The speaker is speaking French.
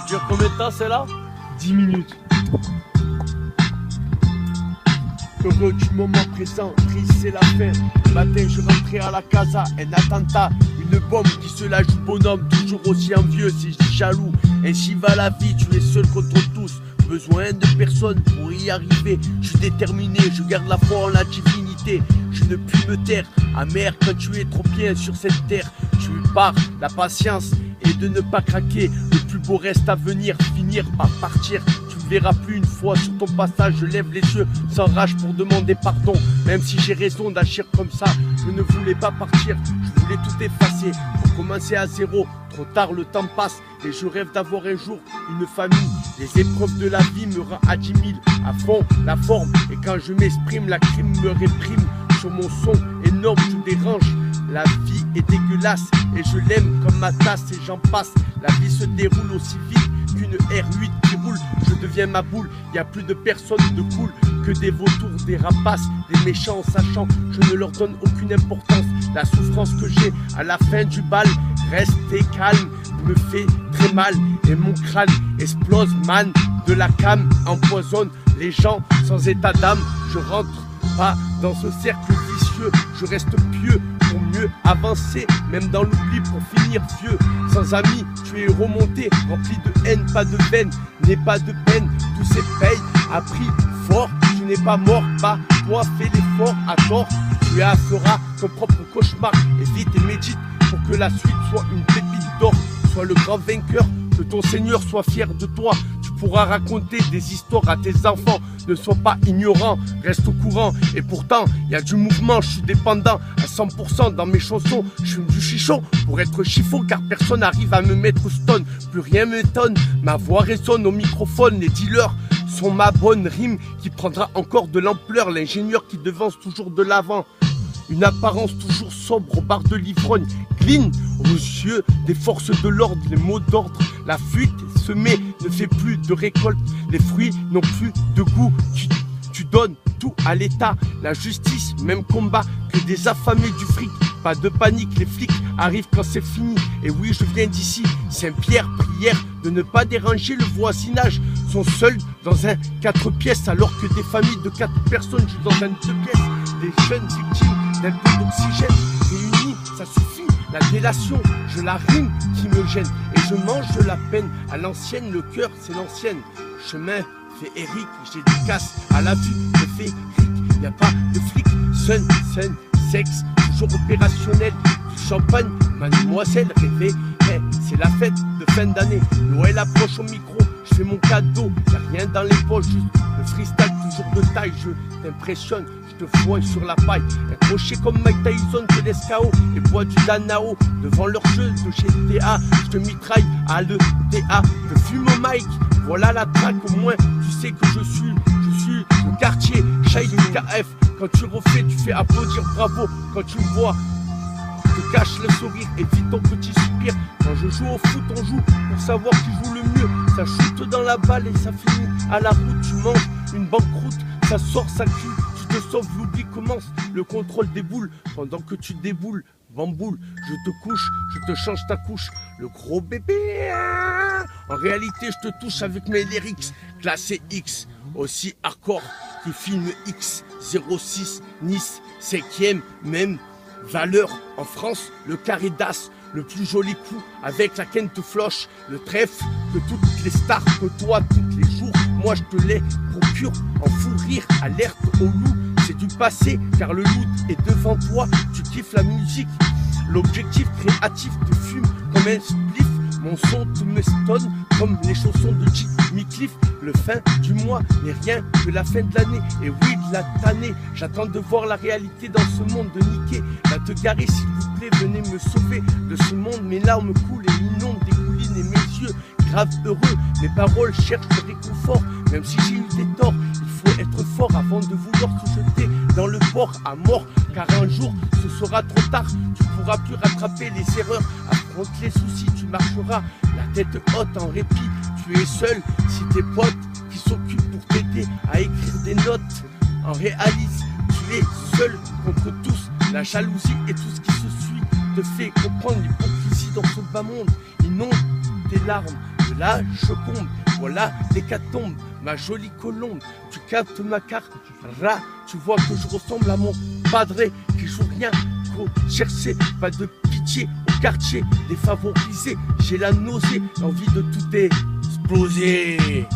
dure combien de temps celle-là? 10 minutes. Heureux du moment présent, triste c'est la fin. Le matin je rentrais à la casa, un attentat, une bombe qui se la joue bonhomme, toujours aussi envieux si je dis jaloux. Ainsi va la vie, tu es seul contre tous. Besoin de personne pour y arriver. Je suis déterminé, je garde la foi en la divinité. Je ne puis me taire, amer quand tu es trop bien sur cette terre. Tu pars, la patience et de ne pas craquer. Le plus beau reste à venir, finir par partir. Tu ne verras plus une fois sur ton passage. Je lève les yeux sans rage pour demander pardon. Même si j'ai raison d'agir comme ça, je ne voulais pas partir. Je voulais tout effacer pour commencer à zéro. Trop tard, le temps passe et je rêve d'avoir un jour une famille. Les épreuves de la vie me rendent à 10 000. À fond, la forme, et quand je m'exprime, la crime me réprime. Sur mon son énorme, je dérange. La vie est dégueulasse et je l'aime comme ma tasse et j'en passe. La vie se déroule aussi vite qu'une R8 qui roule. Je deviens ma boule, y a plus de personnes de cool que des vautours, des rapaces, des méchants en sachant. Je ne leur donne aucune importance. La souffrance que j'ai à la fin du bal, rester calme, me fait très mal. Et mon crâne explose, man. De la cam empoisonne les gens sans état d'âme. Je rentre pas dans ce cercle vicieux. Je reste pieux pour mieux avancer, même dans l'oubli pour finir vieux. Sans amis, tu es remonté, rempli de haine, pas de veine, n'aie pas de peine. Tous ces payes appris fort, tu n'es pas mort, pas toi fais l'effort à tort. Tu feras ton propre cauchemar, évite et médite pour que la suite soit une pépite d'or. Sois le grand vainqueur, que ton Seigneur soit fier de toi. Tu pourras raconter des histoires à tes enfants. Ne sois pas ignorant, reste au courant. Et pourtant, il y a du mouvement, je suis dépendant à 100% dans mes chansons. Je fume du chichon pour être chiffon, car personne n'arrive à me mettre stone. Plus rien m'étonne, ma voix résonne au microphone. Les dealers sont ma bonne rime qui prendra encore de l'ampleur. L'ingénieur qui devance toujours de l'avant. Une apparence toujours sobre au bar de l'ivrogne. Clean aux yeux des forces de l'ordre, les mots d'ordre. La fuite semée ne fait plus de récolte. Les fruits n'ont plus de goût. Tu donnes tout à l'État. La justice, même combat que des affamés du fric. Pas de panique, les flics arrivent quand c'est fini. Et oui, je viens d'ici, Saint-Pierre, prière de ne pas déranger le voisinage. Sont seuls dans un 4 pièces alors que des familles de 4 personnes jouent dans un 2 pièces. Des jeunes victimes d'un peu d'oxygène réunis, ça suffit. La délation, je la rime qui me gêne. Et je mange de la peine à l'ancienne, le cœur c'est l'ancienne. Chemin fait Eric, j'ai des casses à la vue de Féric. Y a pas de flic, sun, sexe, toujours opérationnel. Du champagne, mademoiselle rêvée. Hey, c'est la fête de fin d'année. Noël approche au micro, je fais mon cadeau. Y'a rien dans les poches, juste le freestyle toujours de taille. Je t'impressionne, je te fouille sur la paille. Un crochet comme Mike Tyson te laisse KO. Et bois du Danao devant leur jeu de GTA. Je te mitraille à l'ETA, je fume au mic. Voilà la traque, au moins tu sais que je suis le quartier, Shai du KF. Quand tu refais, tu fais applaudir, bravo. Quand tu me vois, te cache le sourire, évite ton petit soupir. Quand je joue au foot, on joue pour savoir qui joue le mieux. Ça chute dans la balle et ça finit à la route. Tu manges une banqueroute, ça sort, ça crie. Tu te sauves, l'oubli commence, le contrôle déboule. Pendant que tu déboules, bamboule, je te couche, je te change ta couche. Le gros bébé, en réalité je te touche avec mes lyrics. Classé X, aussi hardcore que film X. 06, Nice, 5e, même valeur. En France, le carré d'as, le plus joli coup avec la Kent Floche. Le trèfle que toutes les stars côtoient tous les jours. Moi je te les procure en fou rire, alerte au loup. C'est du passé car le loup est devant toi. Tu kiffes la musique, l'objectif créatif te fume comme un spliff. Mon son te me stonne comme les chansons de Jimmy Cliff. Le fin du mois n'est rien que la fin de l'année. Et oui, de la tannée. J'attends de voir la réalité dans ce monde de niquer. Va te garer s'il vous plaît, venez me sauver de ce monde. Mes larmes coulent et inondent des collines et mes yeux grave heureux. Mes paroles cherchent le réconfort. Même si j'ai eu des torts, il faut être fort avant de vouloir se jeter dans le port à mort. Car un jour, ce sera trop tard. Tu pourras plus rattraper les erreurs. Affronte les soucis, tu marcheras la tête haute en répit. Tu es seul si tes potes qui s'occupent pour t'aider à écrire des notes en réalise. Tu es seul contre tous. La jalousie et tout ce qui se suit te fait comprendre l'hypocrisie dans ce bas monde. Inonde tes larmes de la Joconde. Voilà l'hécatombe, ma jolie colombe. Tu captes ma carte, tu vois que je ressemble à mon padré qui joue rien qu'au chercher. Pas de pitié au quartier défavorisé. J'ai la nausée, l'envie de tout exploser.